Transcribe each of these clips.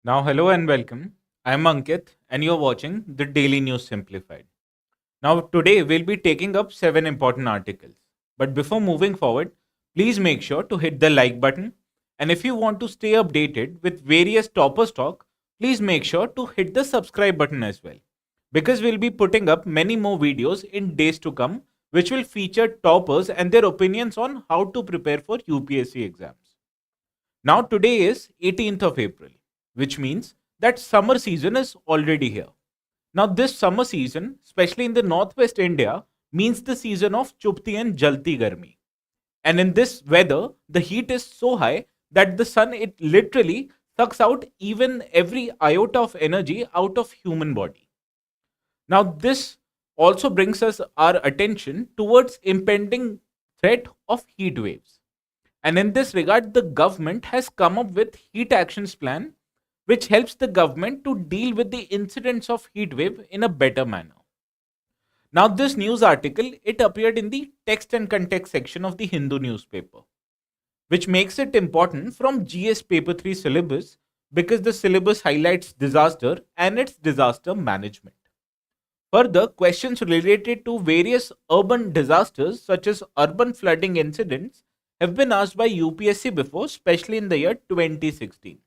Hello and welcome. I'm Ankit, and you're watching the Daily News Simplified. Today we'll be taking up 7 important articles. But before moving forward, please make sure to hit the like button. And if you want to stay updated with various toppers talk, please make sure to hit the subscribe button as well. Because we'll be putting up many more videos in days to come, which will feature toppers and their opinions on how to prepare for UPSC exams. Today is 18th of April, which means that summer season is already here. This summer season, especially in the northwest India, means the season of Chupti and Jalti Garmi. And in this weather, the heat is so high that the sun it literally sucks out even every iota of energy out of human body. This also brings us our attention towards impending threat of heat waves. And in this regard, the government has come up with heat actions plan which helps the government to deal with the incidents of heat wave in a better manner. This news article it appeared in the text and context section of the Hindu newspaper, which makes it important from GS paper 3 syllabus because the syllabus highlights disaster and its disaster management. Further, questions related to various urban disasters such as urban flooding incidents have been asked by UPSC before, especially in the year 2016.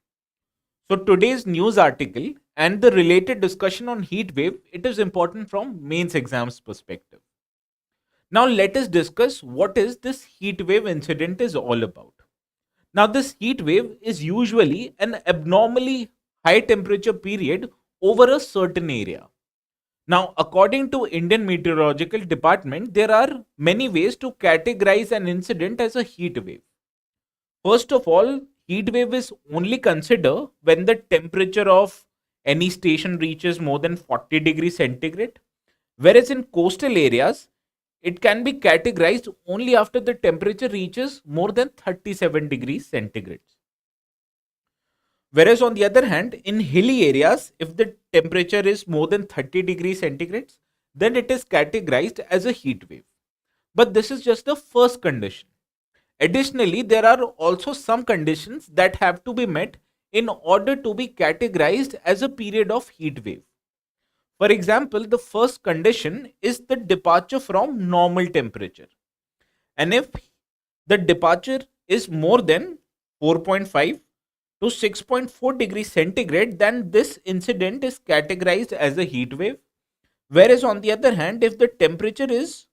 So today's news article and the related discussion on heat wave, it is important from mains exams perspective. Let us discuss what is this heat wave incident is all about. This heat wave is usually an abnormally high temperature period over a certain area. According to Indian Meteorological Department, there are many ways to categorize an incident as a heat wave. First of all, heat wave is only considered when the temperature of any station reaches more than 40 degrees centigrade, whereas in coastal areas, it can be categorized only after the temperature reaches more than 37 degrees centigrade. Whereas on the other hand, in hilly areas, if the temperature is more than 30 degrees centigrade, then it is categorized as a heat wave. But this is just the first condition. Additionally, there are also some conditions that have to be met in order to be categorized as a period of heat wave. For example, the first condition is the departure from normal temperature. And if the departure is more than 4.5 to 6.4 degrees centigrade, then this incident is categorized as a heat wave. Whereas on the other hand, if the temperature is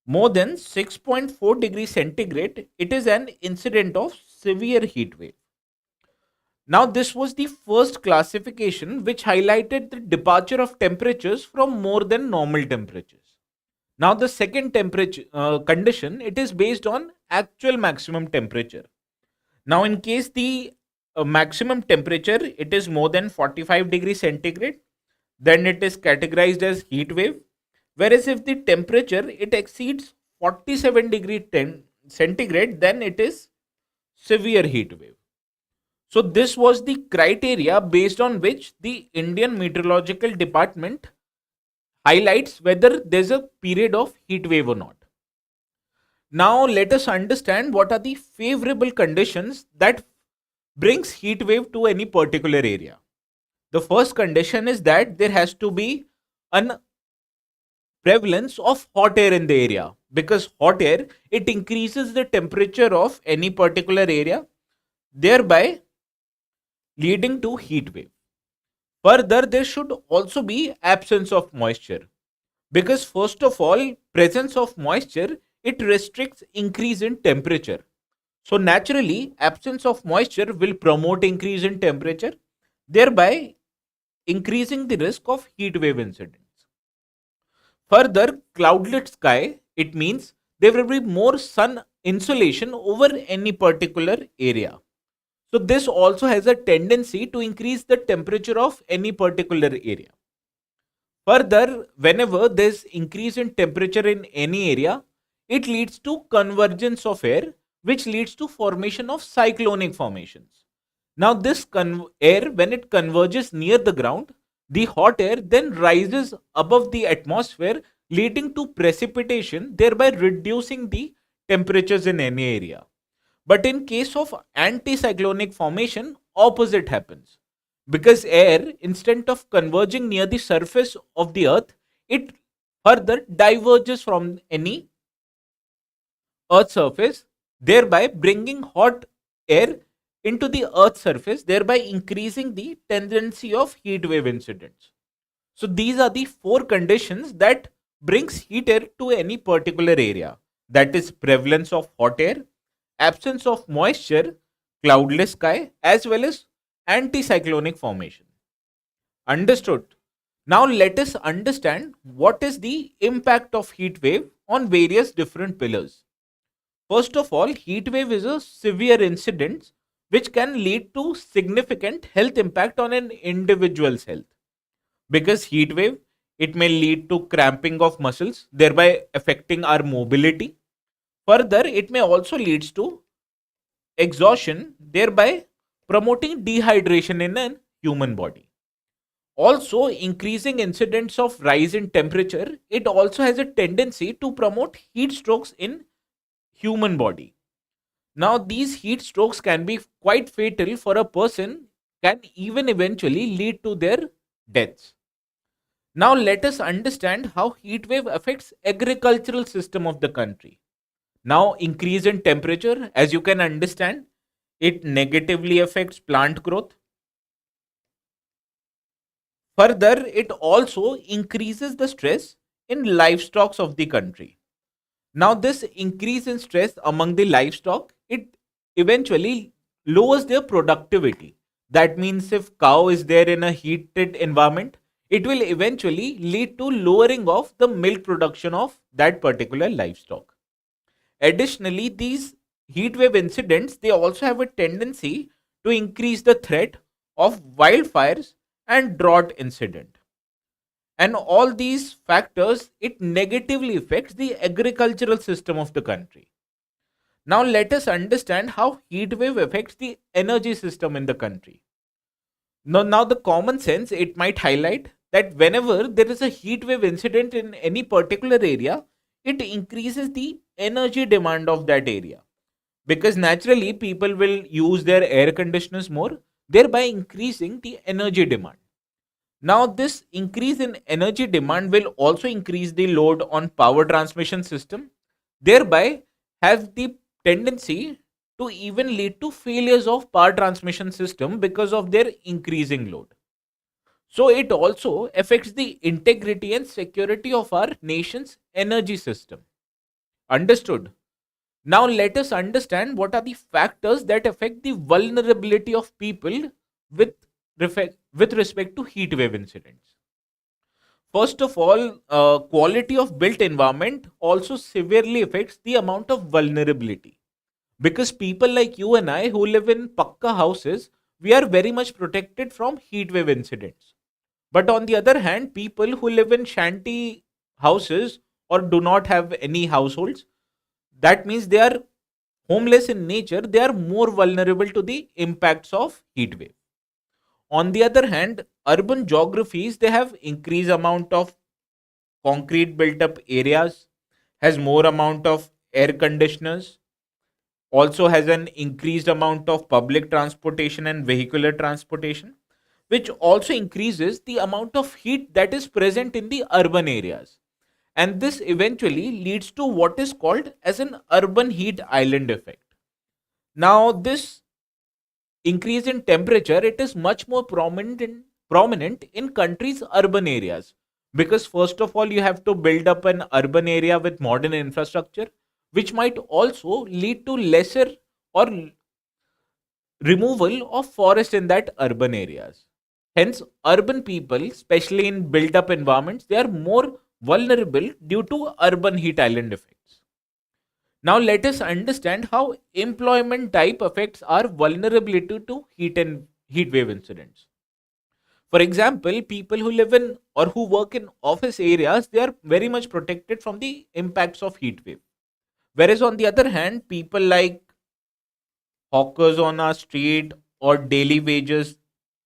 more than 6.4 degrees centigrade, it is an incident of severe heat wave. This was the first classification which highlighted the departure of temperatures from more than normal temperatures. The second temperature condition, it is based on actual maximum temperature. In case the maximum temperature it is more than 45 degrees centigrade, then it is categorized as heat wave. Whereas if the temperature it exceeds 47 degree centigrade, then it is severe heat wave. So this was the criteria based on which the Indian Meteorological Department highlights whether there's a period of heat wave or not. Let us understand what are the favorable conditions that brings heat wave to any particular area. The first condition is that there has to be an prevalence of hot air in the area, because hot air it increases the temperature of any particular area, thereby leading to heat wave. Further, there should also be absence of moisture, because first of all, presence of moisture it restricts increase in temperature. So naturally, absence of moisture will promote increase in temperature, thereby increasing the risk of heat wave incidents. Further, cloudlet sky, it means there will be more sun insolation over any particular area. So this also has a tendency to increase the temperature of any particular area. Further, whenever there's increase in temperature in any area, it leads to convergence of air, which leads to formation of cyclonic formations. This air, when it converges near the ground, the hot air then rises above the atmosphere, leading to precipitation, thereby reducing the temperatures in any area. But in case of anticyclonic formation, opposite happens. because air, instead of converging near the surface of the earth, it further diverges from any earth's surface, thereby bringing hot air into the earth's surface, thereby increasing the tendency of heat wave incidents. So these are the four conditions that brings heat air to any particular area. That is prevalence of hot air, absence of moisture, cloudless sky, as well as anticyclonic formation. Understood. Now let us understand what is the impact of heat wave on various different pillars. First of all, heat wave is a severe incident which can lead to significant health impact on an individual's health. Because heat wave, it may lead to cramping of muscles, thereby affecting our mobility. Further, it may also leads to exhaustion, thereby promoting dehydration in a human body. Also, increasing incidence of rise in temperature, it also has a tendency to promote heat strokes in human body. Now, these heat strokes can be quite fatal for a person, can even eventually lead to their deaths. Now, let us understand how heat wave affects agricultural system of the country. Now, increase in temperature, as you can understand, it negatively affects plant growth. Further, it also increases the stress in livestock of the country. Now, this increase in stress among the livestock, it eventually lowers their productivity. That means if cow is there in a heated environment, it will eventually lead to lowering of the milk production of that particular livestock. Additionally, these heat wave incidents, they also have a tendency to increase the threat of wildfires and drought incident. And all these factors, it negatively affects the agricultural system of the country. Now let us understand how heat wave affects the energy system in the country. Now the common sense, it might highlight that whenever there is a heat wave incident in any particular area, it increases the energy demand of that area, because naturally people will use their air conditioners more, thereby increasing the energy demand. Now, this increase in energy demand will also increase the load on power transmission system, thereby have the tendency to even lead to failures of power transmission system because of their increasing load. So it also affects the integrity and security of our nation's energy system. Understood? Now let us understand what are the factors that affect the vulnerability of people with, with respect to heat wave incidents. First of all, quality of built environment also severely affects the amount of vulnerability. Because people like you and I who live in pakka houses, we are very much protected from heat wave incidents. But on the other hand, people who live in shanty houses or do not have any households, that means they are homeless in nature, they are more vulnerable to the impacts of heat wave. On the other hand, urban geographies, they have increased amount of concrete built up areas, has more amount of air conditioners, also has an increased amount of public transportation and vehicular transportation, which also increases the amount of heat that is present in the urban areas. And this eventually leads to what is called as an urban heat island effect. Now, this increase in temperature, it is much more prominent in countries' urban areas, because first of all you have to build up an urban area with modern infrastructure, which might also lead to lesser or removal of forest in that urban areas. Hence, urban people, especially in built up environments, they are more vulnerable due to urban heat island effects. Now let us understand how employment type affects our vulnerability to heat wave incidents. For example, people who live in or who work in office areas, they are very much protected from the impacts of heat wave. Whereas on the other hand, people like hawkers on our street or daily wages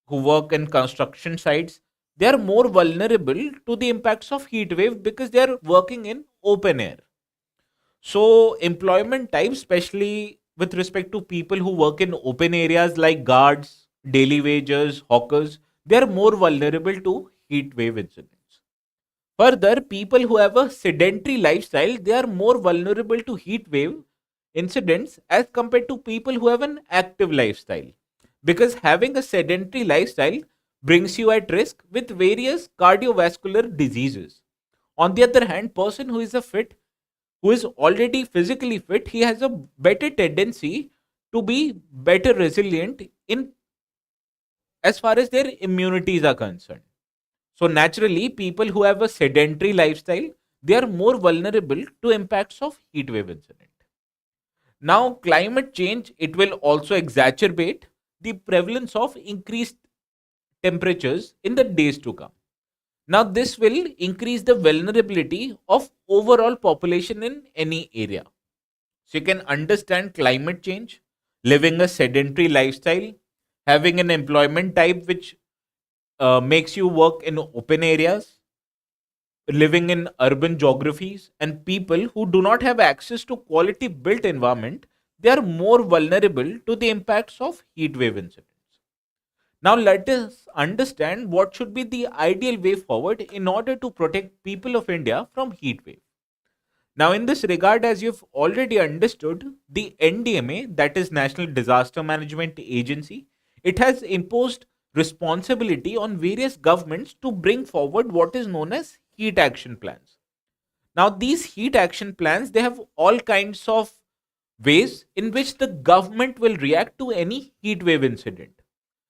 who work in construction sites, they are more vulnerable to the impacts of heat wave because they are working in open air. So, employment type, especially with respect to people who work in open areas like guards, daily wagers, hawkers, they are more vulnerable to heat wave incidents. Further, people who have a sedentary lifestyle, they are more vulnerable to heat wave incidents as compared to people who have an active lifestyle. Because having a sedentary lifestyle brings you at risk with various cardiovascular diseases. On the other hand, person who is already physically fit, he has a better tendency to be better resilient in as far as their immunities are concerned. So naturally, people who have a sedentary lifestyle, they are more vulnerable to impacts of heat wave incident. Now, climate change, it will also exacerbate the prevalence of increased temperatures in the days to come. Now, this will increase the vulnerability of overall population in any area. So you can understand climate change, living a sedentary lifestyle, having an employment type which makes you work in open areas, living in urban geographies, and people who do not have access to quality built environment, they are more vulnerable to the impacts of heat wave incidents. Now let us understand what should be the ideal way forward in order to protect people of India from heat wave. Now, in this regard, as you've already understood, the NDMA, that is National Disaster Management Agency, it has imposed responsibility on various governments to bring forward what is known as heat action plans. Now, these heat action plans, they have all kinds of ways in which the government will react to any heat wave incident.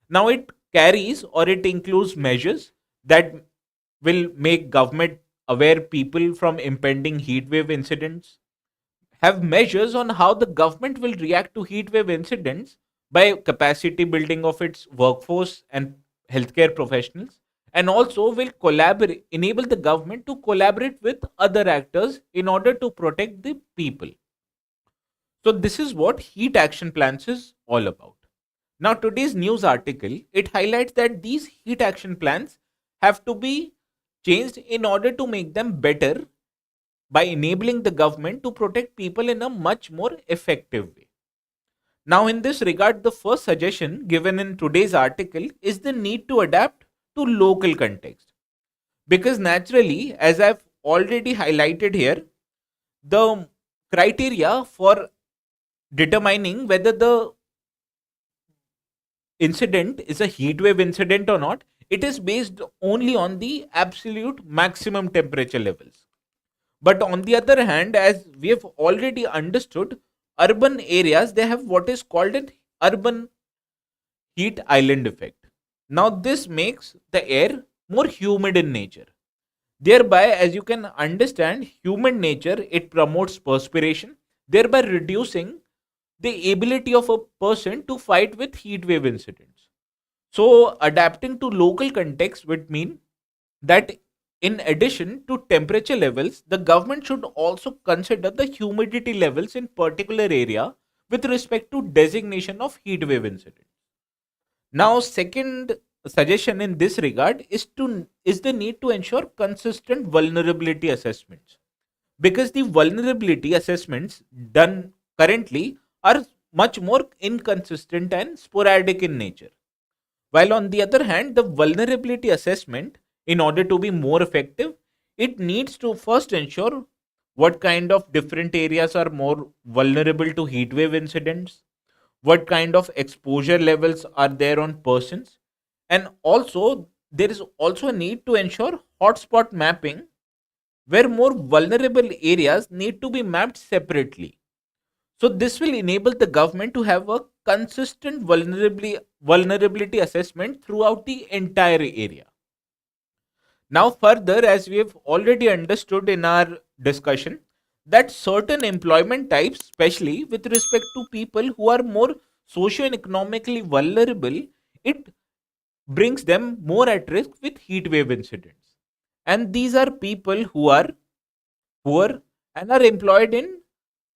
Now, it carries or it includes measures that will make government aware people from impending heat wave incidents, have measures on how the government will react to heat wave incidents by capacity building of its workforce and healthcare professionals, and also will collaborate enable the government to collaborate with other actors in order to protect the people. So this is what heat action plans is all about. Now today's news article, it highlights that these heat action plans have to be changed in order to make them better by enabling the government to protect people in a much more effective way. Now, in this regard, the first suggestion given in today's article is the need to adapt to local context. Because naturally, as I've already highlighted here, the criteria for determining whether the incident is a heat wave incident or not, it is based only on the absolute maximum temperature levels. But on the other hand, as we have already understood, urban areas, they have what is called an urban heat island effect. Now this makes the air more humid in nature. Thereby, as you can understand, human nature, it promotes perspiration, thereby reducing the ability of a person to fight with heat wave incidents. So adapting to local context would mean that in addition to temperature levels, the government should also consider the humidity levels in particular area with respect to designation of heat wave incident. Now, second suggestion in this regard is the need to ensure consistent vulnerability assessments, because the vulnerability assessments done currently are much more inconsistent and sporadic in nature. While on the other hand, the vulnerability assessment, in order to be more effective, it needs to first ensure what kind of different areas are more vulnerable to heat wave incidents, what kind of exposure levels are there on persons, and also there is also a need to ensure hotspot mapping where more vulnerable areas need to be mapped separately. So this will enable the government to have a consistent vulnerability assessment throughout the entire area. Now, further, as we have already understood in our discussion, that certain employment types, especially with respect to people who are more socio-economically vulnerable, it brings them more at risk with heat wave incidents. And these are people who are poor and are employed in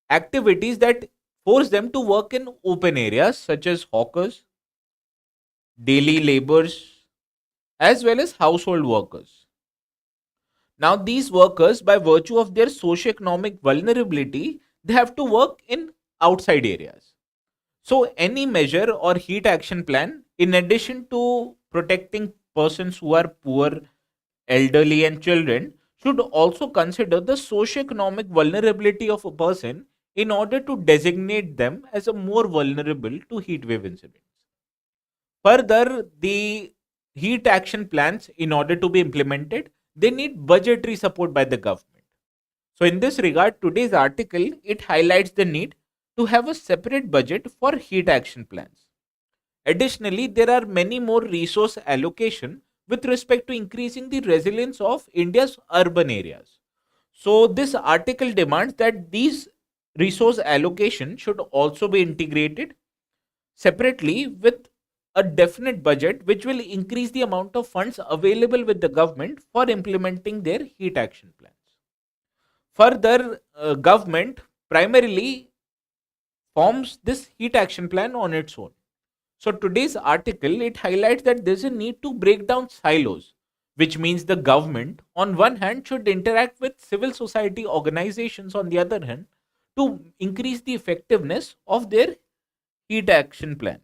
activities that force them to work in open areas such as hawkers, daily laborers, as well as household workers. Now, these workers, by virtue of their socioeconomic vulnerability, they have to work in outside areas. So, any measure or heat action plan, in addition to protecting persons who are poor, elderly, and children, should also consider the socioeconomic vulnerability of a person in order to designate them as a more vulnerable to heat wave incidents. Further, the heat action plans, in order to be implemented, they need budgetary support by the government. So, in this regard, today's article it highlights the need to have a separate budget for heat action plans. Additionally, there are many more resource allocation with respect to increasing the resilience of India's urban areas. So, this article demands that these resource allocation should also be integrated separately with a definite budget which will increase the amount of funds available with the government for implementing their heat action plans. Further, government primarily forms this heat action plan on its own. So today's article it highlights that there's a need to break down silos, which means the government on one hand should interact with civil society organizations on the other hand to increase the effectiveness of their heat action plan.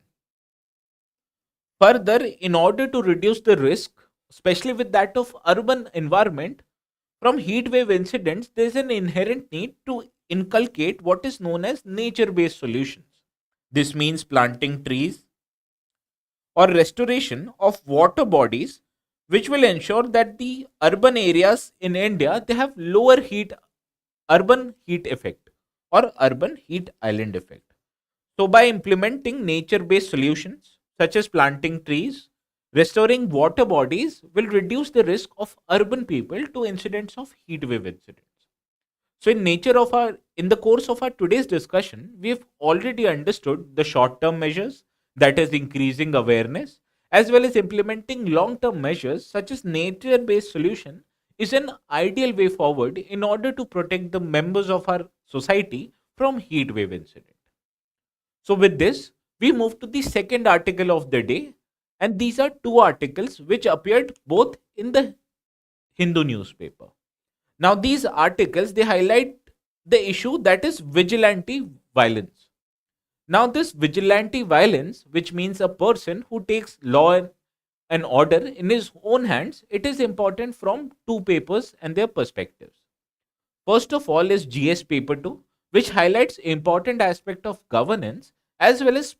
Further, in order to reduce the risk, especially with that of urban environment, from heat wave incidents, there is an inherent need to inculcate what is known as nature based solutions. This means planting trees or restoration of water bodies, which will ensure that the urban areas in India they have lower heat urban heat effect or urban heat island effect. So, by implementing nature based solutions such as planting trees, restoring water bodies will reduce the risk of urban people to incidents of heat wave incidents. So, in the course of our today's discussion, we have already understood the short term measures, that is increasing awareness, as well as implementing long term measures such as nature based solution is an ideal way forward in order to protect the members of our society from heat wave incident. So, with this, we move to the second article of the day, and these are two articles which appeared both in the Hindu newspaper. Now, these articles they highlight the issue that is vigilante violence. Now, this vigilante violence, which means a person who takes law and order in his own hands, it is important from two papers and their perspectives. First of all is GS paper 2, which highlights important aspect of governance, as well as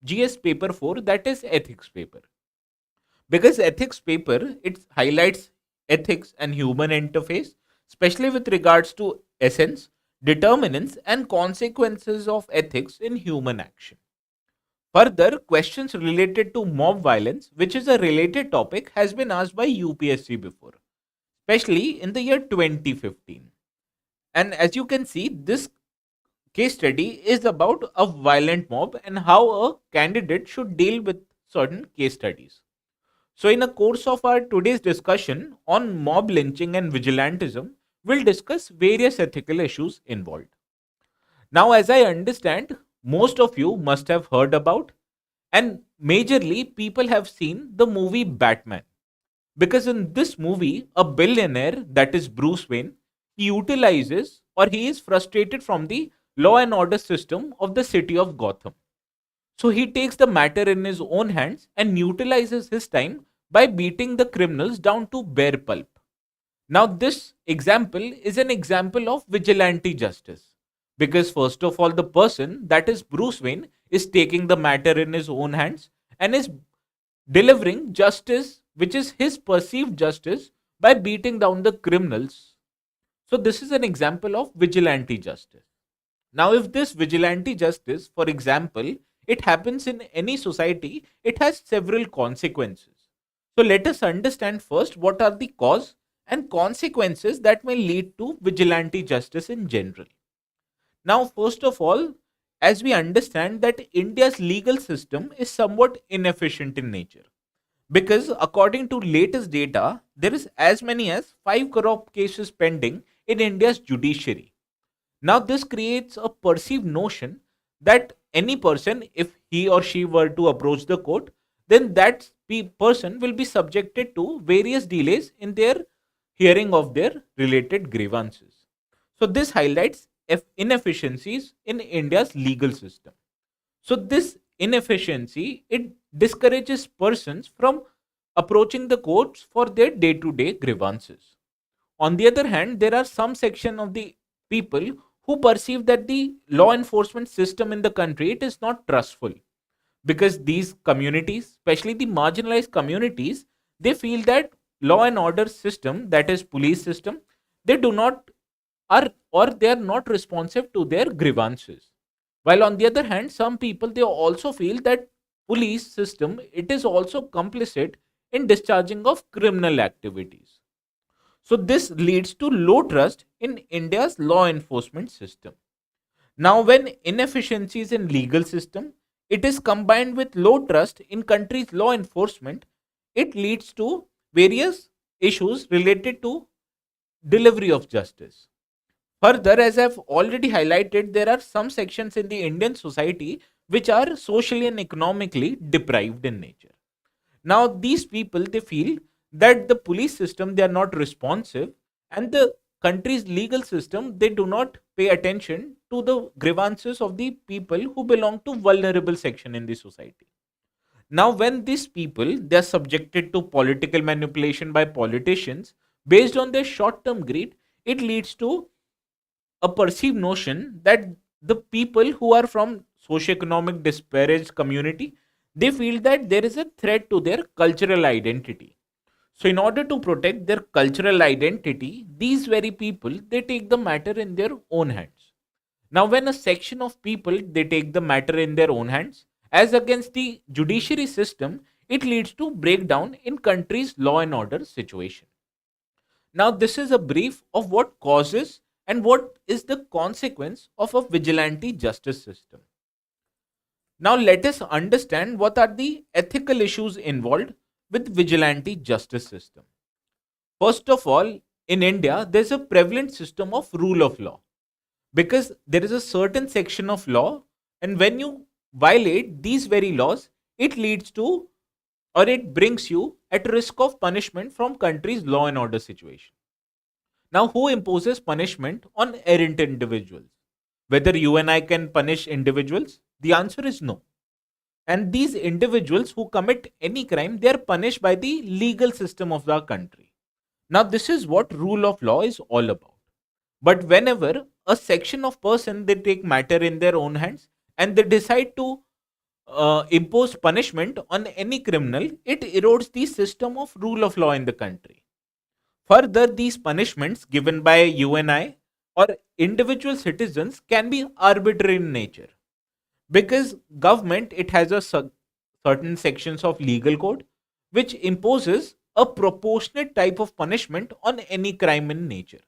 GS paper 4, that is ethics paper. Because ethics paper it highlights ethics and human interface, especially with regards to essence, determinants and consequences of ethics in human action. Further, questions related to mob violence, which is a related topic, has been asked by UPSC before, especially in the year 2015. And as you can see, this case study is about a violent mob and how a candidate should deal with certain case studies. So, in the course of our today's discussion on mob lynching and vigilantism, we'll discuss various ethical issues involved. Now, as I understand, most of you must have heard about and majorly people have seen the movie Batman. Because in this movie, a billionaire, that is Bruce Wayne, he utilizes or he is frustrated from the law and order system of the city of Gotham. So he takes the matter in his own hands and utilizes his time by beating the criminals down to bare pulp. Now, this example is an example of vigilante justice. Because, first of all, the person, that is Bruce Wayne, is taking the matter in his own hands and is delivering justice, which is his perceived justice, by beating down the criminals. So, this is an example of vigilante justice. Now, if this vigilante justice, for example, it happens in any society, it has several consequences. So, let us understand first what are the cause and consequences that may lead to vigilante justice in general. Now, first of all, as we understand that India's legal system is somewhat inefficient in nature. Because according to latest data, there is as many as 5 crore cases pending in India's judiciary. Now, this creates a perceived notion that any person, if he or she were to approach the court, then that person will be subjected to various delays in their hearing of their related grievances. So, this highlights inefficiencies in India's legal system. So, this inefficiency it discourages persons from approaching the courts for their day to day grievances. On the other hand, there are some section of the people who perceive that the law enforcement system in the country it is not trustful, because these communities, especially the marginalized communities, they feel that law and order system, that is police system, they do not are or they are not responsive to their grievances. While on the other hand, some people they also feel that police system it is also complicit in discharging of criminal activities. So this leads to low trust in India's law enforcement system. Now, when inefficiencies in legal system it is combined with low trust in country's law enforcement, it leads to various issues related to delivery of justice. Further, as I've already highlighted, there are some sections in the Indian society which are socially and economically deprived in nature. Now these people they feel that the police system they are not responsive, and the country's legal system they do not pay attention to the grievances of the people who belong to vulnerable section in the society. Now when these people they are subjected to political manipulation by politicians based on their short term greed, it leads to a perceived notion that the people who are from socioeconomic disparaged community, they feel that there is a threat to their cultural identity. So in order to protect their cultural identity, these very people they take the matter in their own hands. Now when a section of people they take the matter in their own hands as against the judiciary system, it leads to breakdown in country's law and order situation. Now, this is a brief of what causes and what is the consequence of a vigilante justice system. Now, let us understand what are the ethical issues involved with vigilante justice system. First of all, in India, there is a prevalent system of rule of law, because there is a certain section of law, and when you violate these very laws, it leads to or it brings you at risk of punishment from country's law and order situation. Now, who imposes punishment on errant individuals? Whether you and I can punish individuals? The answer is no. And these individuals who commit any crime, they are punished by the legal system of the country. Now, this is what rule of law is all about. But whenever a section of person they take matter in their own hands and they decide to impose punishment on any criminal, it erodes the system of rule of law in the country. Further, these punishments given by you and I or individual citizens can be arbitrary in nature, because government it has a certain sections of legal code which imposes a proportionate type of punishment on any crime in nature.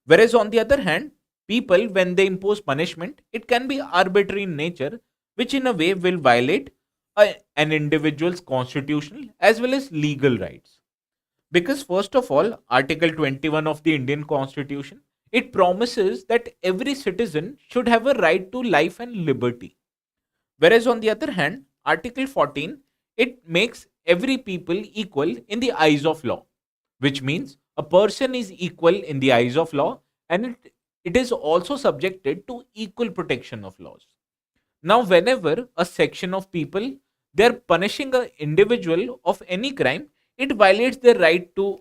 Whereas on the other hand, people when they impose punishment, it can be arbitrary in nature, which in a way will violate an individual's constitutional as well as legal rights. Because first of all, Article 21 of the Indian Constitution, it promises that every citizen should have a right to life and liberty. Whereas on the other hand, Article 14, it makes every people equal in the eyes of law, which means a person is equal in the eyes of law, and it is also subjected to equal protection of laws. Now, whenever a section of people they are punishing an individual of any crime, it violates their right to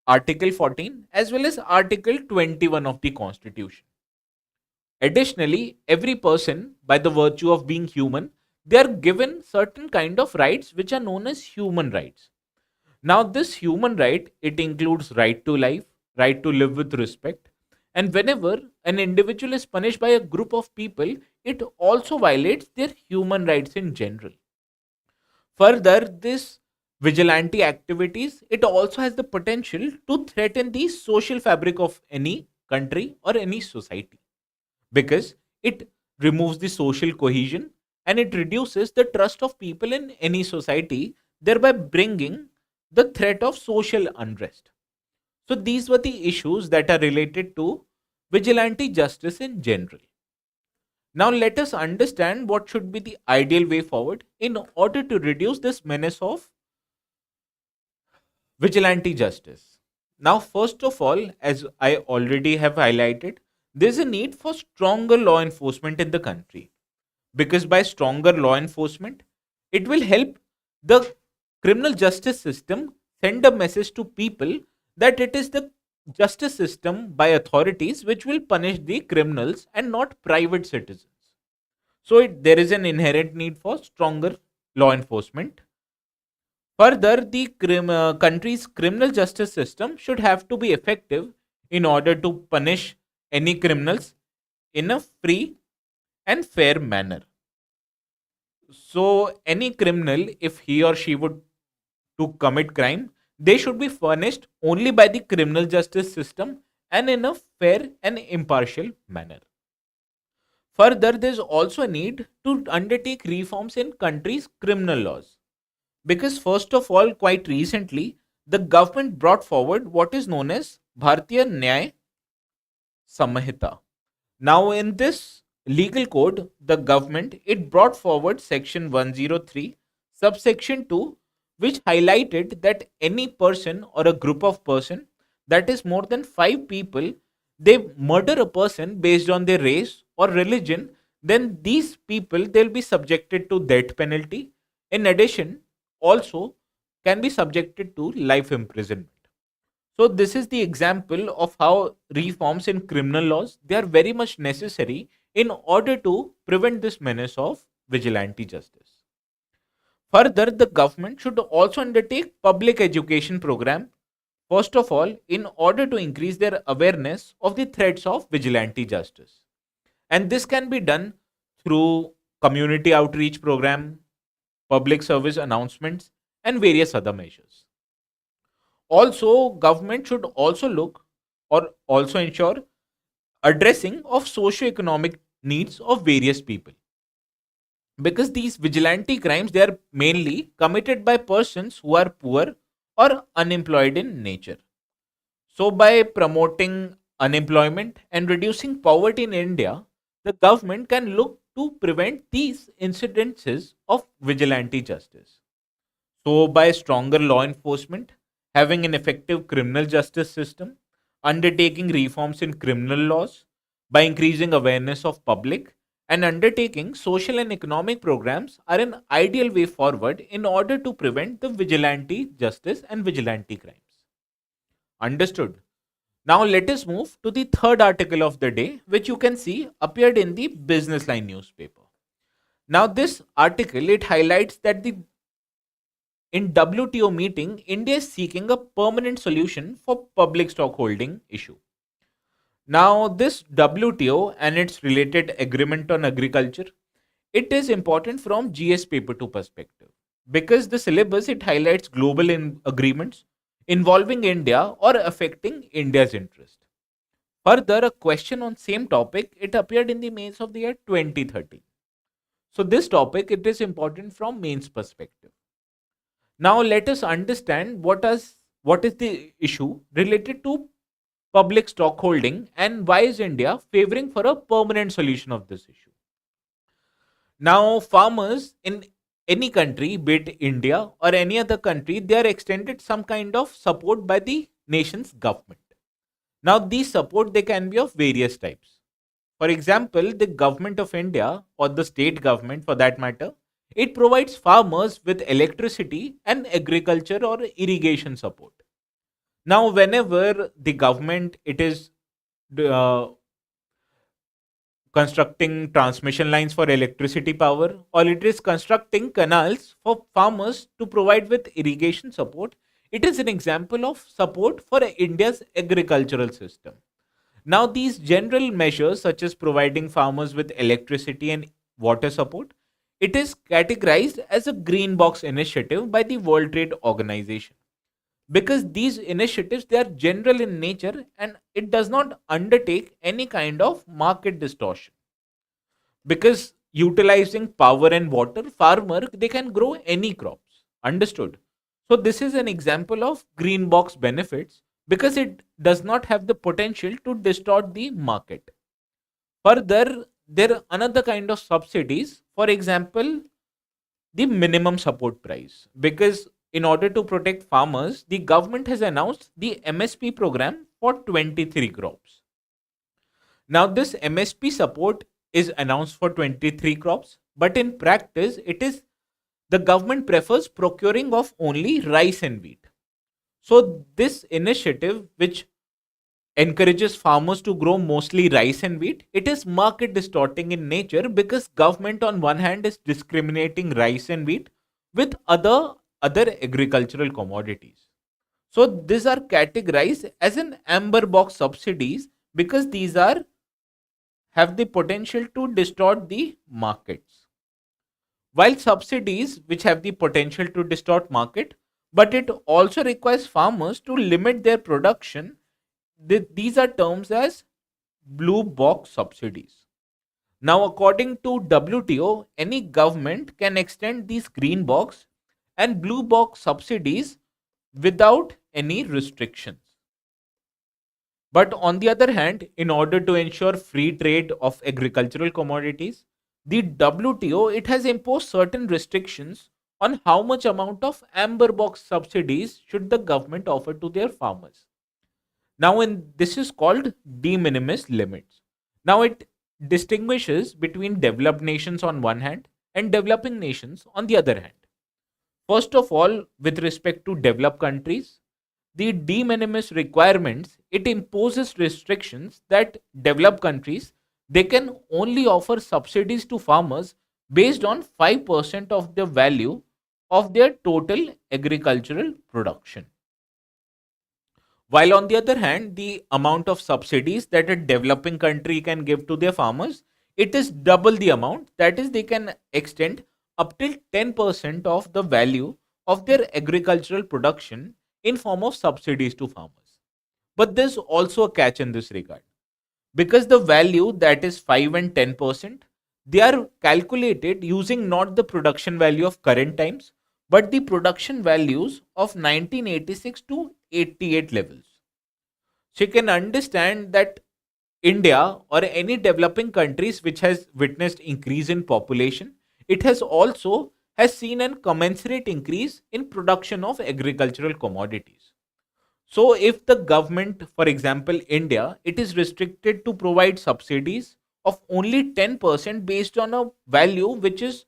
Article 14 as well as Article 21 of the Constitution. Additionally, every person, by the virtue of being human, they are given certain kind of rights which are known as human rights. Now, this human right, it includes right to life, right to live with respect, and whenever an individual is punished by a group of people, it also violates their human rights in general. Further, this vigilante activities, it also has the potential to threaten the social fabric of any country or any society, because it removes the social cohesion and it reduces the trust of people in any society, thereby bringing the threat of social unrest. So these were the issues that are related to vigilante justice in general. Now let us understand what should be the ideal way forward in order to reduce this menace of vigilante justice. Now, first of all, as I already have highlighted, there's a need for stronger law enforcement in the country, because by stronger law enforcement, it will help the criminal justice system send a message to people that it is the justice system by authorities which will punish the criminals and not private citizens. So there is an inherent need for stronger law enforcement. Further, the country's criminal justice system should have to be effective in order to punish any criminals in a free and fair manner. So, any criminal, if he or she would to commit crime, they should be punished only by the criminal justice system and in a fair and impartial manner. Further, there is also a need to undertake reforms in countries' criminal laws. Because, first of all, quite recently, the government brought forward what is known as Bharatiya Nyaya Samhita. Now, in this legal code, the government it brought forward section 103, subsection 2, which highlighted that any person or a group of person that is more than 5 people, they murder a person based on their race or religion, then these people they'll be subjected to death penalty. In addition, also can be subjected to life imprisonment. So this is the example of how reforms in criminal laws they are very much necessary in order to prevent this menace of vigilante justice. Further, the government should also undertake public education program first of all in order to increase their awareness of the threats of vigilante justice. And this can be done through community outreach program, public service announcements and various other measures. Also, government should also look or also ensure addressing of socio-economic needs of various people, because these vigilante crimes they are mainly committed by persons who are poor or unemployed in nature. So by promoting unemployment and reducing poverty in India, the government can look to prevent these incidences of vigilante justice. So, by stronger law enforcement, having an effective criminal justice system, undertaking reforms in criminal laws, by increasing awareness of public, and undertaking social and economic programs are an ideal way forward in order to prevent the vigilante justice and vigilante crimes. Understood? Now, let us move to the third article of the day, which you can see appeared in the Business Line newspaper. Now, this article it highlights that the in WTO meeting, India is seeking a permanent solution for public stockholding issue. Now, this WTO and its related agreement on agriculture, it is important from GS paper 2 perspective because the syllabus it highlights global agreements involving India or affecting India's interest. Further, a question on same topic it appeared in the mains of the year 2013. So this topic it is important from mains perspective. Now let us understand what is the issue related to public stockholding and why is India favoring for a permanent solution of this issue. Now farmers in any country, be it India or any other country, they are extended some kind of support by the nation's government. Now these support they can be of various types. For example, the government of India or the state government for that matter, it provides farmers with electricity and agriculture or irrigation support. Now, whenever the government it is uh, constructing transmission lines for electricity power or it is constructing canals for farmers to provide with irrigation support, it is an example of support for India's agricultural system. Now, these general measures, such as providing farmers with electricity and water support, it is categorized as a green box initiative by the World Trade Organization because these initiatives they are general in nature and it does not undertake any kind of market distortion. Because utilizing power and water, farmer they can grow any crops. Understood? So this is an example of green box benefits because it does not have the potential to distort the market. Further, there are another kind of subsidies, for example, the minimum support price. Because in order to protect farmers, the government has announced the MSP program for 23 crops. Now, this MSP support is announced for 23 crops, but in practice, it is the government prefers procuring of only rice and wheat. So this initiative, which encourages farmers to grow mostly rice and wheat, it is market distorting in nature because government on one hand is discriminating rice and wheat with other agricultural commodities. So these are categorized as an amber box subsidies because these are have the potential to distort the markets. While subsidies which have the potential to distort market, but it also requires farmers to limit their production. These are terms as blue box subsidies. Now, according to WTO, any government can extend these green box and blue box subsidies without any restrictions. But on the other hand, in order to ensure free trade of agricultural commodities, the WTO it has imposed certain restrictions on how much amount of amber box subsidies should the government offer to their farmers. Now, in this is called de minimis limits. Now, it distinguishes between developed nations on one hand and developing nations on the other hand. First of all, with respect to developed countries, the de minimis requirements it imposes restrictions that developed countries they can only offer subsidies to farmers based on 5% of the value of their total agricultural production. While on the other hand, the amount of subsidies that a developing country can give to their farmers, it is double the amount. That is, they can extend up till 10% of the value of their agricultural production in form of subsidies to farmers. But there's also a catch in this regard. Because the value that is 5 and 10%, they are calculated using not the production value of current times, but the production values of 1986 to 88 levels. So you can understand that India or any developing countries which has witnessed increase in population, it has also has seen an commensurate increase in production of agricultural commodities. So if the government, for example, India, it is restricted to provide subsidies of only 10% based on a value which is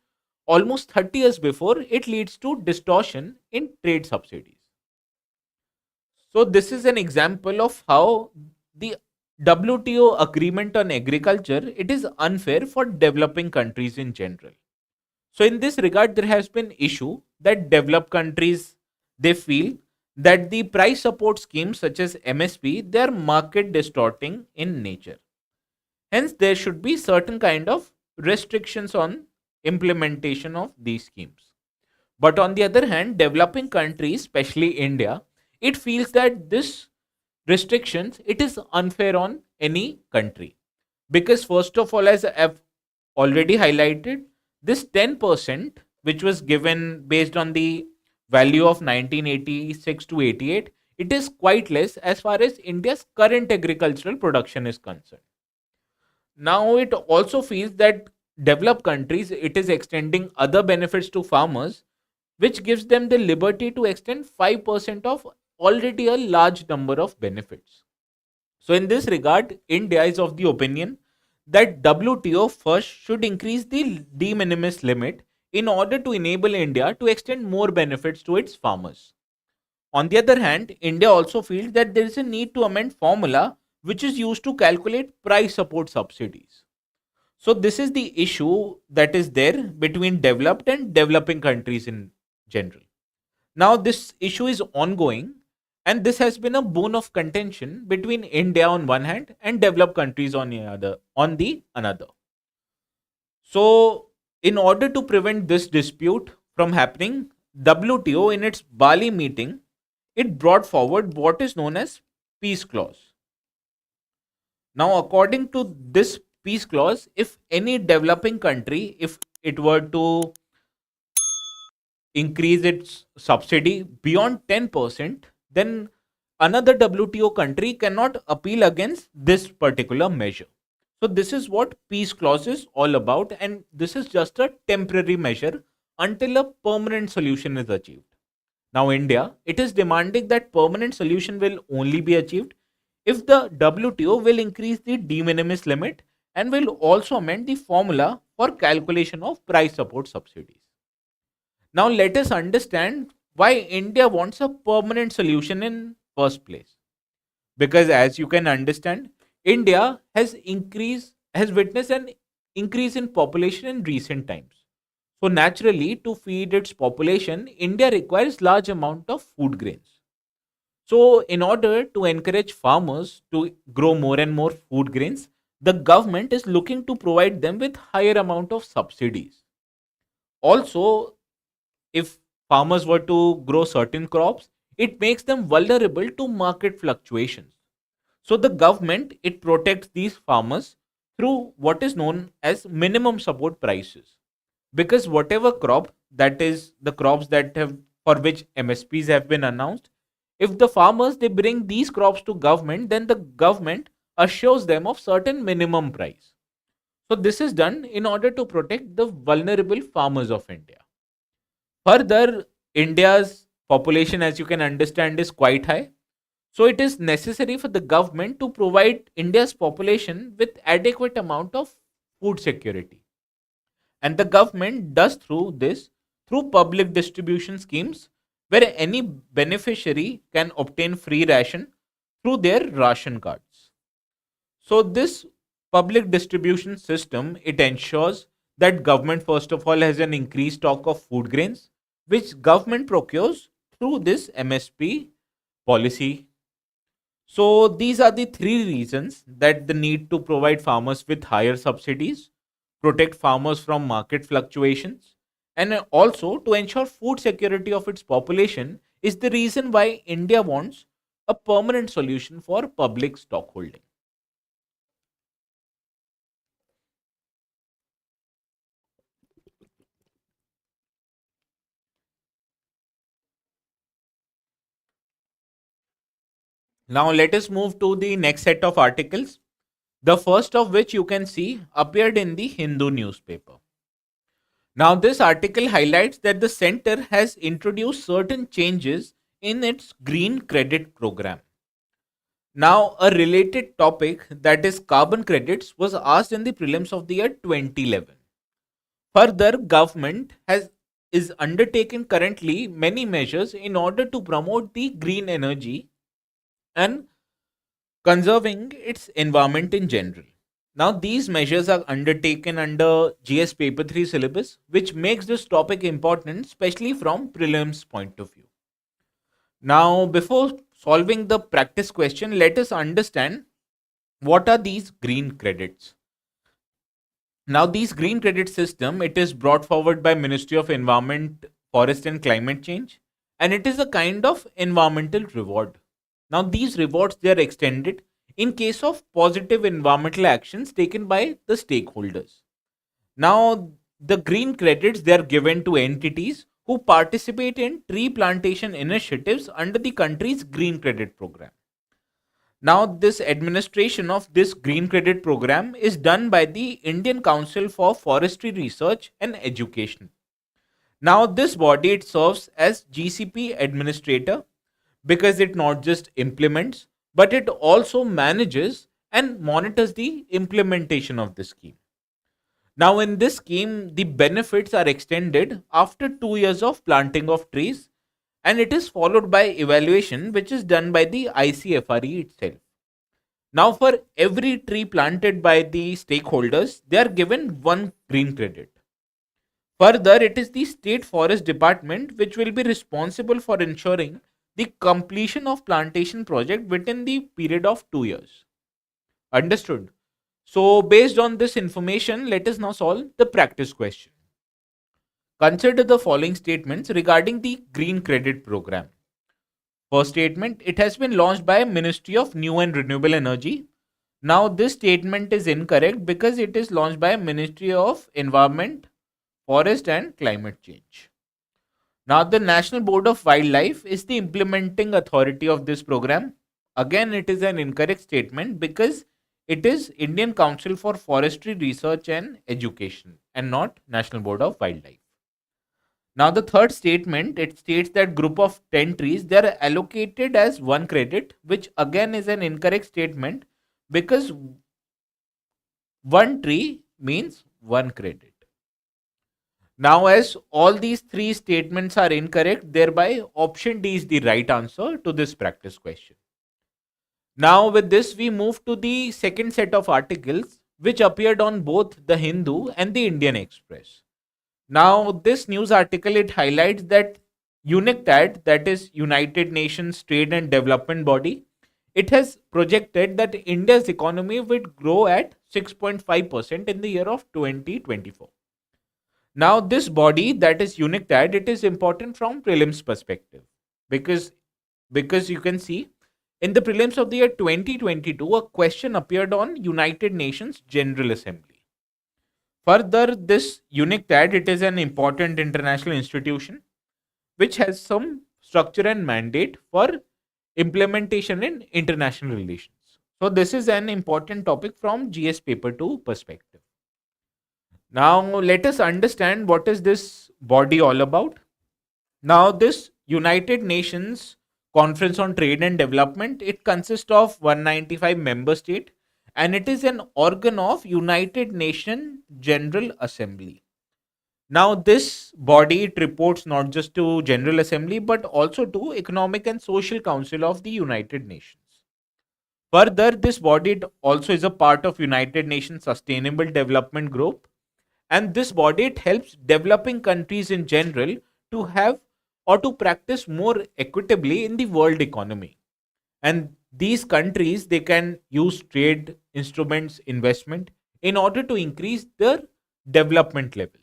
almost 30 years before, it leads to distortion in trade subsidies. So this is an example of how the WTO agreement on agriculture it is unfair for developing countries in general. So in this regard, there has been issue that developed countries they feel that the price support schemes such as MSP they are market distorting in nature. Hence, there should be certain kind of restrictions on implementation of these schemes. But on the other hand, developing countries, especially India, it feels that this restrictions it is unfair on any country because first of all, as I've already highlighted, this 10% which was given based on the value of 1986 to 88, it is quite less as far as India's current agricultural production is concerned. Now it also feels that developed countries it is extending other benefits to farmers which gives them the liberty to extend 5% of already a large number of benefits. So in this regard, India is of the opinion that WTO first should increase the de minimis limit in order to enable India to extend more benefits to its farmers. On the other hand, India also feels that there is a need to amend formula which is used to calculate price support subsidies. So this is the issue that is there between developed and developing countries in general. Now this issue is ongoing and this has been a bone of contention between India on one hand and developed countries on the another. So in order to prevent this dispute from happening, WTO in its Bali meeting it brought forward what is known as peace clause. Now according to this peace clause, if any developing country if it were to increase its subsidy beyond 10%, then another WTO country cannot appeal against this particular measure. So, this is what peace clause is all about, and this is just a temporary measure until a permanent solution is achieved. Now, India, it is demanding that permanent solution will only be achieved if the WTO will increase the de minimis limit and will also amend the formula for calculation of price support subsidies. Now let us understand why India wants a permanent solution in first place. Because as you can understand, India has witnessed an increase in population in recent times. So naturally, to feed its population, India requires large amount of food grains. So in order to encourage farmers to grow more and more food grains, the government is looking to provide them with higher amount of subsidies. Also, if farmers were to grow certain crops, it makes them vulnerable to market fluctuations. So the government, it protects these farmers through what is known as minimum support prices. Because whatever crop, that is the crops that have for which MSPs have been announced, if the farmers they bring these crops to government, then the government assures them of certain minimum price. So this is done in order to protect the vulnerable farmers of India. Further, India's population, as you can understand, is quite high. So it is necessary for the government to provide India's population with adequate amount of food security. And the government does through this through public distribution schemes where any beneficiary can obtain free ration through their ration cards. So this public distribution system, it ensures that government first of all has an increased stock of food grains which government procures through this MSP policy. So these are the three reasons that the need to provide farmers with higher subsidies, protect farmers from market fluctuations, and also to ensure food security of its population is the reason why India wants a permanent solution for public stockholding. Now let us move to the next set of articles, the first of which you can see appeared in the Hindu newspaper. Now, this article highlights that the center has introduced certain changes in its green credit program. Now, a related topic, that is carbon credits, was asked in the prelims of the year 2011. Further, government has is undertaking currently many measures in order to promote the green energy and conserving its environment in general. Now, these measures are undertaken under GS Paper 3 syllabus, which makes this topic important, especially from prelims point of view. Now, before solving the practice question, let us understand what are these green credits. Now, these green credit system, it is brought forward by Ministry of Environment, Forest and Climate Change, and it is a kind of environmental reward. Now, these rewards they are extended in case of positive environmental actions taken by the stakeholders. Now, the green credits they are given to entities who participate in tree plantation initiatives under the country's green credit program. Now, this administration of this green credit program is done by the Indian Council for Forestry Research and Education. Now, this body it serves as GCP administrator because it not just implements but it also manages and monitors the implementation of the scheme. Now, in this scheme, the benefits are extended after 2 years of planting of trees, and it is followed by evaluation, which is done by the ICFRE itself. Now, for every tree planted by the stakeholders, they are given one green credit. Further, it is the State Forest Department which will be responsible for ensuring the completion of plantation project within the period of 2 years. Understood? So, based on this information, let us now solve the practice question. Consider the following statements regarding the Green Credit Program. First statement, it has been launched by Ministry of New and Renewable Energy. Now, this statement is incorrect because it is launched by Ministry of Environment, Forest and Climate Change. Now, the National Board of Wildlife is the implementing authority of this program. Again, it is an incorrect statement because it is Indian Council for Forestry Research and Education and not National Board of Wildlife. Now, the third statement, it states that group of 10 trees, they are allocated as one credit, which again is an incorrect statement because one tree means one credit. Now, as all these three statements are incorrect, thereby option D is the right answer to this practice question. Now, with this, we move to the second set of articles which appeared on both the Hindu and the Indian Express. Now, this news article it highlights that UNCTAD, that is United Nations Trade and Development Body, it has projected that India's economy would grow at 6.5% in the year of 2024. Now, this body, that is UNCTAD, it is important from prelims perspective because you can see in the prelims of the year 2022, a question appeared on United Nations General Assembly. Further, this UNCTAD, it is an important international institution which has some structure and mandate for implementation in international relations. So, this is an important topic from GS paper 2 perspective. Now, let us understand what is this body all about. Now, this United Nations Conference on Trade and Development, it consists of 195 member states and it is an organ of United Nations General Assembly. Now, this body it reports not just to General Assembly but also to Economic and Social Council of the United Nations. Further, this body it also is a part of United Nations Sustainable Development Group, and this body it helps developing countries in general to have or to practice more equitably in the world economy. And these countries they can use trade instruments, investment in order to increase their development levels.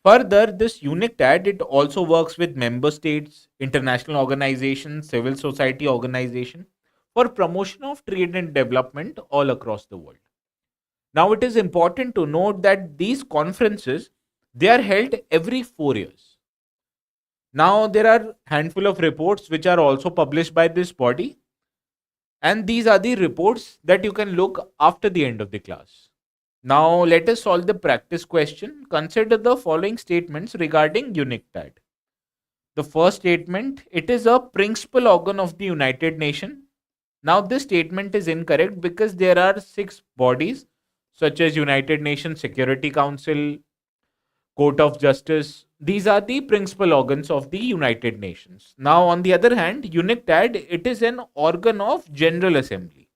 Further, this UNCTAD it also works with member states, international organizations, civil society organization for promotion of trade and development all across the world. Now, it is important to note that these conferences they are held every 4 years. Now, there are handful of reports which are also published by this body, and these are the reports that you can look after the end of the class. Now, let us solve the practice question. Consider the following statements regarding UNCTAD. The first statement, it is a principal organ of the United Nations. Now, this statement is incorrect because there are 6 bodies such as United Nations Security Council, Court of Justice. These are the principal organs of the United Nations. Now, on the other hand, UNCTAD, it is an organ of General Assembly.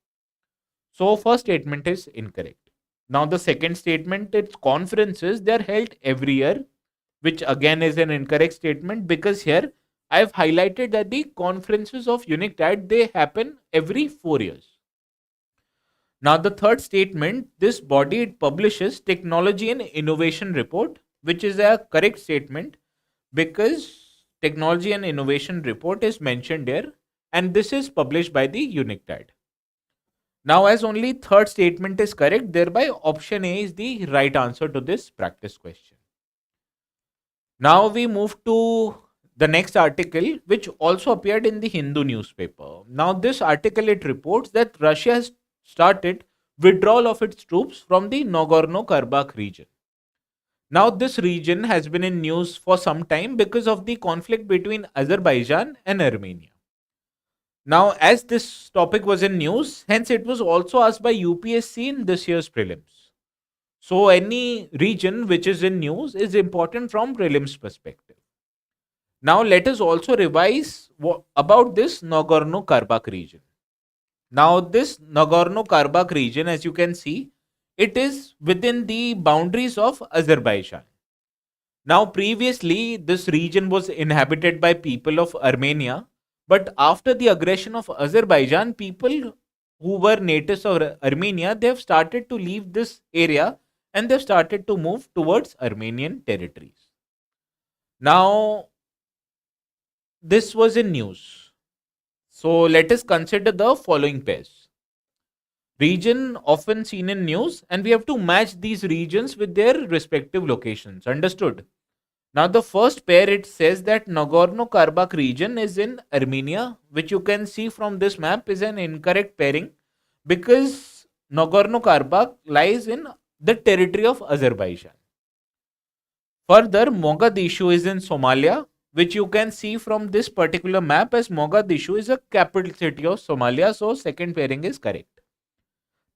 So, first statement is incorrect. Now, the second statement, its conferences, they are held every year, which again is an incorrect statement because here I have highlighted that the conferences of UNCTAD, they happen every 4 years. Now, the third statement, this body it publishes technology and innovation report, which is a correct statement because technology and innovation report is mentioned here and this is published by the UNCTAD. Now, as only third statement is correct, thereby option A is the right answer to this practice question. Now, we move to the next article, which also appeared in the Hindu newspaper. Now, this article it reports that Russia has started withdrawal of its troops from the Nagorno-Karabakh region. Now, this region has been in news for some time because of the conflict between Azerbaijan and Armenia. Now, as this topic was in news, hence it was also asked by UPSC in this year's prelims. So, any region which is in news is important from prelims perspective. Now, let us also revise about this Nagorno-Karabakh region. Now, this Nagorno-Karabakh region, as you can see, it is within the boundaries of Azerbaijan. Now, previously, this region was inhabited by people of Armenia, but after the aggression of Azerbaijan, people who were natives of Armenia, they have started to leave this area and they've started to move towards Armenian territories. Now, this was in news. So, let us consider the following pairs. Region often seen in news, and we have to match these regions with their respective locations. Understood? Now, the first pair it says that Nagorno-Karabakh region is in Armenia, which you can see from this map is an incorrect pairing because Nagorno-Karabakh lies in the territory of Azerbaijan. Further, Mogadishu is in Somalia, which you can see from this particular map as Mogadishu is a capital city of Somalia. So, second pairing is correct.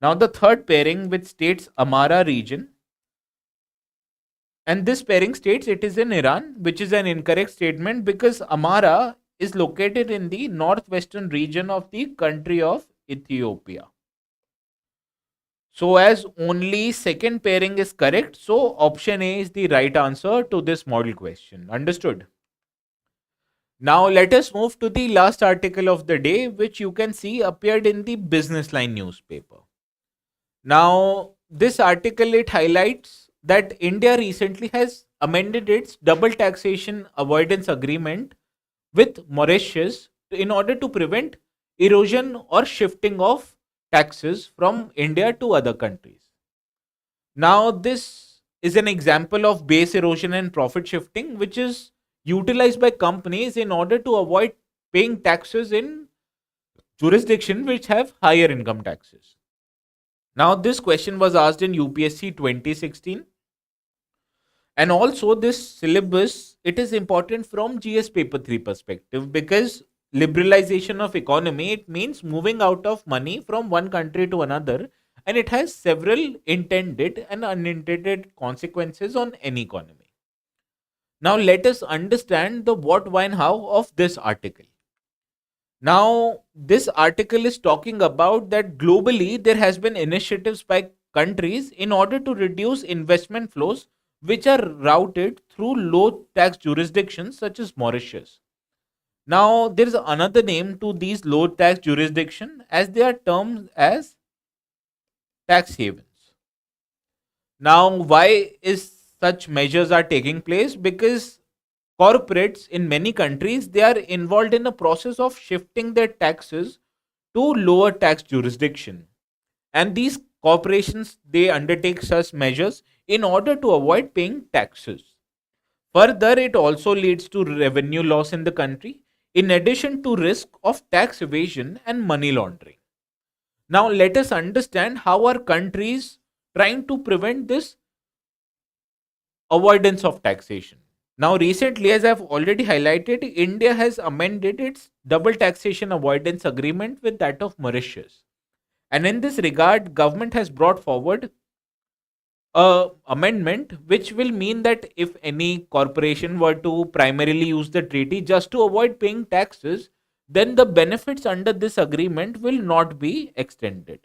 Now, the third pairing which states Amara region, And this pairing states it is in Iran, which is an incorrect statement because Amara is located in the northwestern region of the country of Ethiopia. So, as only second pairing is correct, so option A is the right answer to this model question. Understood? Now, let us move to the last article of the day, which you can see appeared in the Business Line newspaper. Now, this article it highlights that India recently has amended its double taxation avoidance agreement with Mauritius in order to prevent erosion or shifting of taxes from India to other countries. Now, this is an example of base erosion and profit shifting, which is utilized by companies in order to avoid paying taxes in jurisdictions which have higher income taxes. Now, this question was asked in UPSC 2016, and also this syllabus it is important from GS paper 3 perspective because liberalization of economy it means moving out of money from one country to another, and it has several intended and unintended consequences on any economy. Now, let us understand the what, why, and how of this article. Now, this article is talking about that globally there has been initiatives by countries in order to reduce investment flows which are routed through low tax jurisdictions such as Mauritius. Now, there is another name to these low tax jurisdictions as they are termed as tax havens. Now, why is such measures are taking place? Because corporates in many countries they are involved in a process of shifting their taxes to lower tax jurisdiction, and these corporations they undertake such measures in order to avoid paying taxes. Further, it also leads to revenue loss in the country in addition to risk of tax evasion and money laundering. Now, let us understand how our countries trying to prevent this avoidance of taxation. Now, recently, as I've already highlighted, India has amended its double taxation avoidance agreement with that of Mauritius. And in this regard, government has brought forward a amendment which will mean that if any corporation were to primarily use the treaty just to avoid paying taxes, then the benefits under this agreement will not be extended.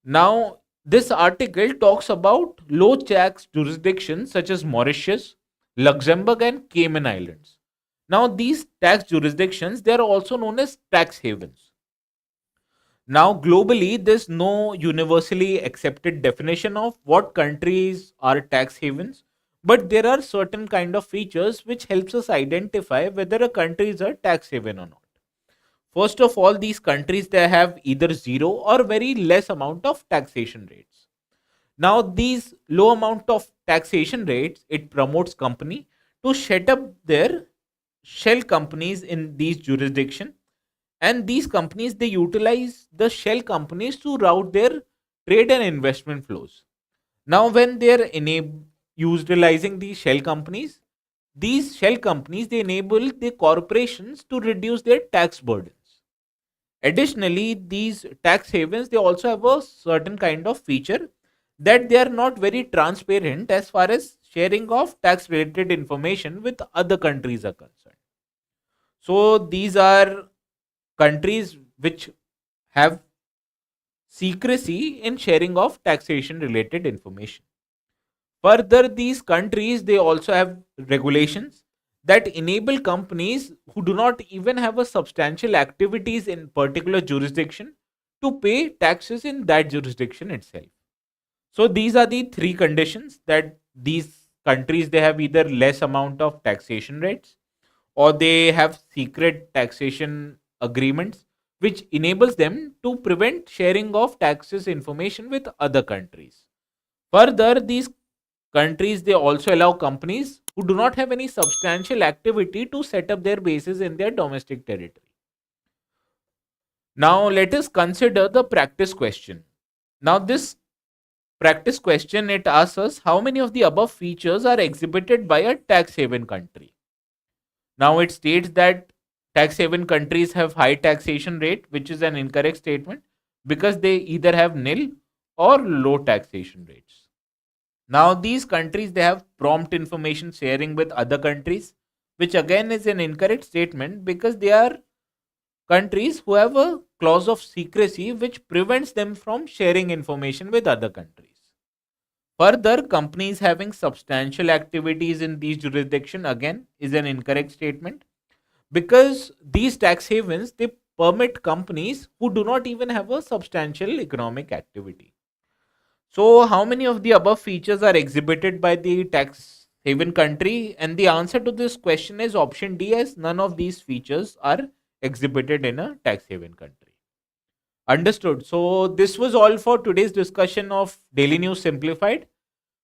Now, this article talks about low tax jurisdictions such as Mauritius, Luxembourg, and Cayman Islands. Now, these tax jurisdictions they are also known as tax havens. Now, globally, there's no universally accepted definition of what countries are tax havens, but there are certain kind of features which helps us identify whether a country is a tax haven or not. First of all, these countries they have either zero or very less amount of taxation rates. Now, these low amount of taxation rates it promotes company to set up their shell companies in these jurisdiction, and these companies they utilize the shell companies to route their trade and investment flows. Now, when they are utilizing these shell companies they enable the corporations to reduce their tax burdens. Additionally, these tax havens they also have a certain kind of feature that they are not very transparent as far as sharing of tax related information with other countries are concerned. So these are countries which have secrecy in sharing of taxation related information. Further, these countries they also have regulations that enable companies who do not even have a substantial activities in particular jurisdiction to pay taxes in that jurisdiction itself. So these are the three conditions that these countries they have either less amount of taxation rates or they have secret taxation agreements which enables them to prevent sharing of taxes information with other countries. Further, these countries they also allow companies who do not have any substantial activity to set up their bases in their domestic territory. Now let us consider the practice question. Now this practice question it asks us how many of the above features are exhibited by a tax haven country. Now it states that tax haven countries have high taxation rate, which is an incorrect statement because they either have nil or low taxation rates. Now, these countries, they have prompt information sharing with other countries, which again is an incorrect statement because they are countries who have a clause of secrecy which prevents them from sharing information with other countries. Further, companies having substantial activities in these jurisdiction again is an incorrect statement because these tax havens, they permit companies who do not even have a substantial economic activity. So, how many of the above features are exhibited by the tax haven country? And the answer to this question is option D, as none of these features are exhibited in a tax haven country. Understood. So, this was all for today's discussion of Daily News Simplified.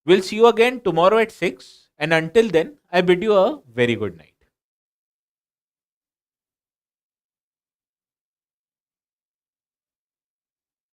We'll see you again tomorrow at 6. And until then, I bid you a very good night.